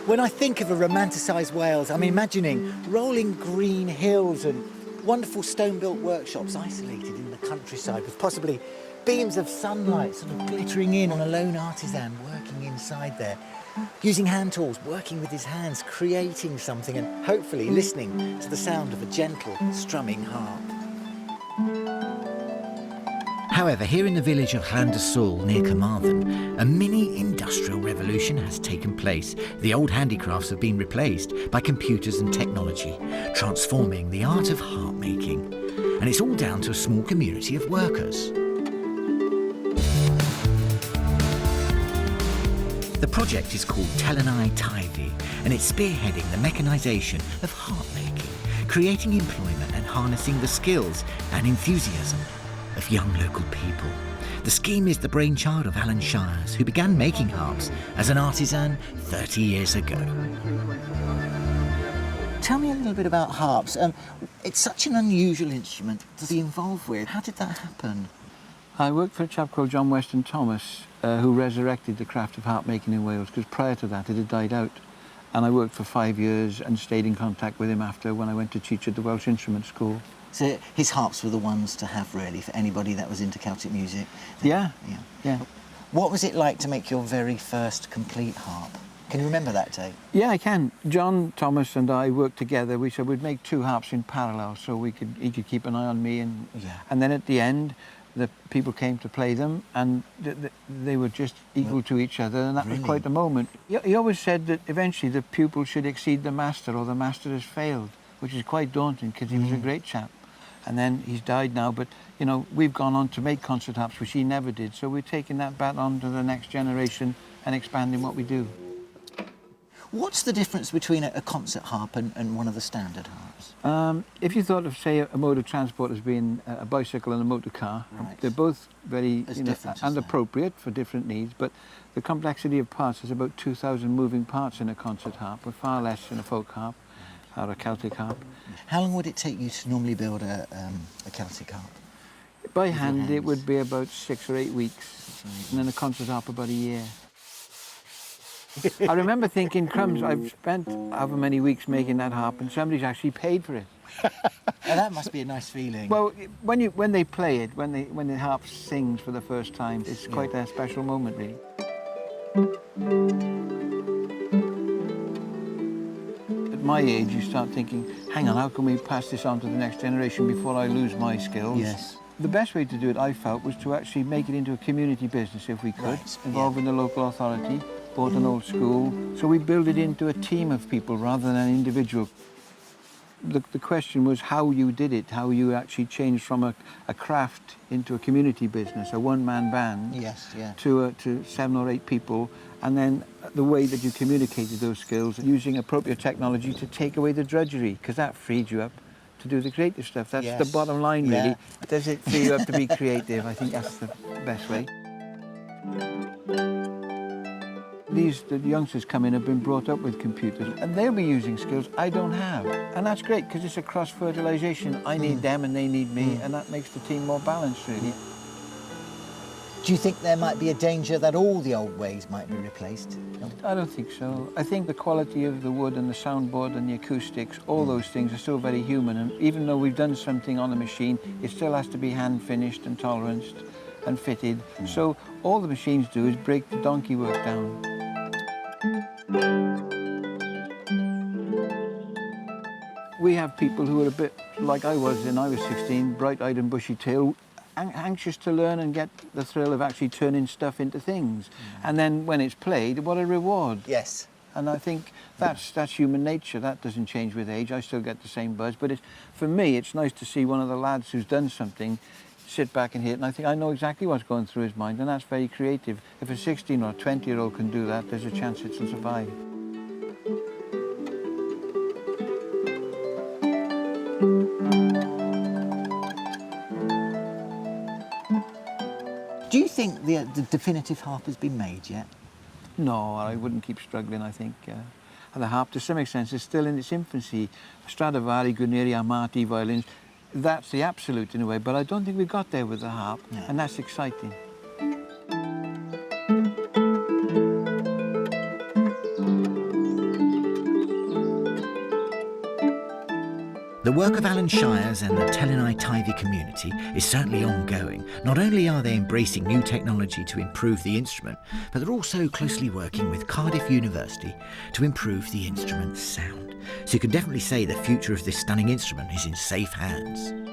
When I think of a romanticised Wales, I'm imagining rolling green hills and wonderful stone-built workshops isolated in the countryside with possibly beams of sunlight sort of glittering in on a lone artisan working inside there, using hand tools, working with his hands, creating something and hopefully listening to the sound of a gentle strumming harp. However, here in the village of Llandersoul near Carmarthen, a mini-industrial revolution has taken place. The old handicrafts have been replaced by computers and technology, transforming the art of harp making. And it's all down to a small community of workers. The project is called Teifi, and it's spearheading the mechanisation of harp making, creating employment and harnessing the skills and enthusiasm of young local people. The scheme is the brainchild of Alan Shires, who began making harps as an artisan 30 years ago. Tell me a little bit about harps. It's such an unusual instrument to be involved with. How did that happen? I worked for a chap called John Weston Thomas, who resurrected the craft of harp making in Wales, because prior to that it had died out. And I worked for 5 years and stayed in contact with him after, when I went to teach at the Welsh Instrument School. So his harps were the ones to have, really, for anybody that was into Celtic music? Yeah. What was it like to make your very first complete harp? Can you remember that day? Yeah, I can. John Thomas and I worked together. We said we'd make 2 harps in parallel, so he could keep an eye on me. And then at the end, the people came to play them, and they were just equal to each other, and that was quite the moment. He always said that eventually the pupil should exceed the master, or the master has failed, which is quite daunting, because he was a great chap. And then he's died now, but, you know, we've gone on to make concert harps, which he never did, so we're taking that baton on to the next generation and expanding what we do. What's the difference between a concert harp and one of the standard harps? If you thought of, say, a mode of transport as being a bicycle and a motor car, they're both very and appropriate for different needs, but the complexity of parts is about 2,000 moving parts in a concert harp, with far less in a folk harp or a Celtic harp. How long would it take you to normally build a Celtic harp? By hand, it would be about 6 or 8 weeks, and then a concert harp about a year. I remember thinking, crumbs, I've spent however many weeks making that harp and somebody's actually paid for it. And that must be a nice feeling. Well, when they play it, when the harp sings for the first time, it's quite a special moment, really. At my age, you start thinking, hang on, how can we pass this on to the next generation before I lose my skills? Yes. The best way to do it, I felt, was to actually make it into a community business, if we could, involving the local authority. Bought an old school, so we built it into a team of people rather than an individual. The question was how you did it, how you actually changed from a craft into a community business, a one-man band, to 7 or 8 people, and then the way that you communicated those skills, using appropriate technology to take away the drudgery, because that freed you up to do the creative stuff. That's the bottom line, really. Does it free you up to be creative? I think that's the best way. The youngsters come in have been brought up with computers, and they'll be using skills I don't have. And that's great, because it's a cross-fertilisation. I need them and they need me, and that makes the team more balanced, really. Do you think there might be a danger that all the old ways might be replaced? I don't think so. I think the quality of the wood and the soundboard and the acoustics, all those things are still very human. And even though we've done something on the machine, it still has to be hand-finished and toleranced and fitted. So all the machines do is break the donkey work down. We have people who are a bit like I was when I was 16, bright-eyed and bushy-tailed, anxious to learn and get the thrill of actually turning stuff into things. And then when it's played, what a reward. Yes. And I think that's human nature. That doesn't change with age. I still get the same buzz. But for me, it's nice to see one of the lads who's done something sit back and hit, and I think I know exactly what's going through his mind, and that's very creative. If a 16 or 20-year-old can do that, there's a chance it'll survive. Do you think the definitive harp has been made yet? No, I wouldn't keep struggling, I think. And the harp, to some extent, is still in its infancy. Stradivari, Guarneri, Amati violins, that's the absolute in a way, but I don't think we got there with the harp, and that's exciting. The work of Alan Shires and the Teifi community is certainly ongoing. Not only are they embracing new technology to improve the instrument, but they're also closely working with Cardiff University to improve the instrument's sound. So you can definitely say the future of this stunning instrument is in safe hands.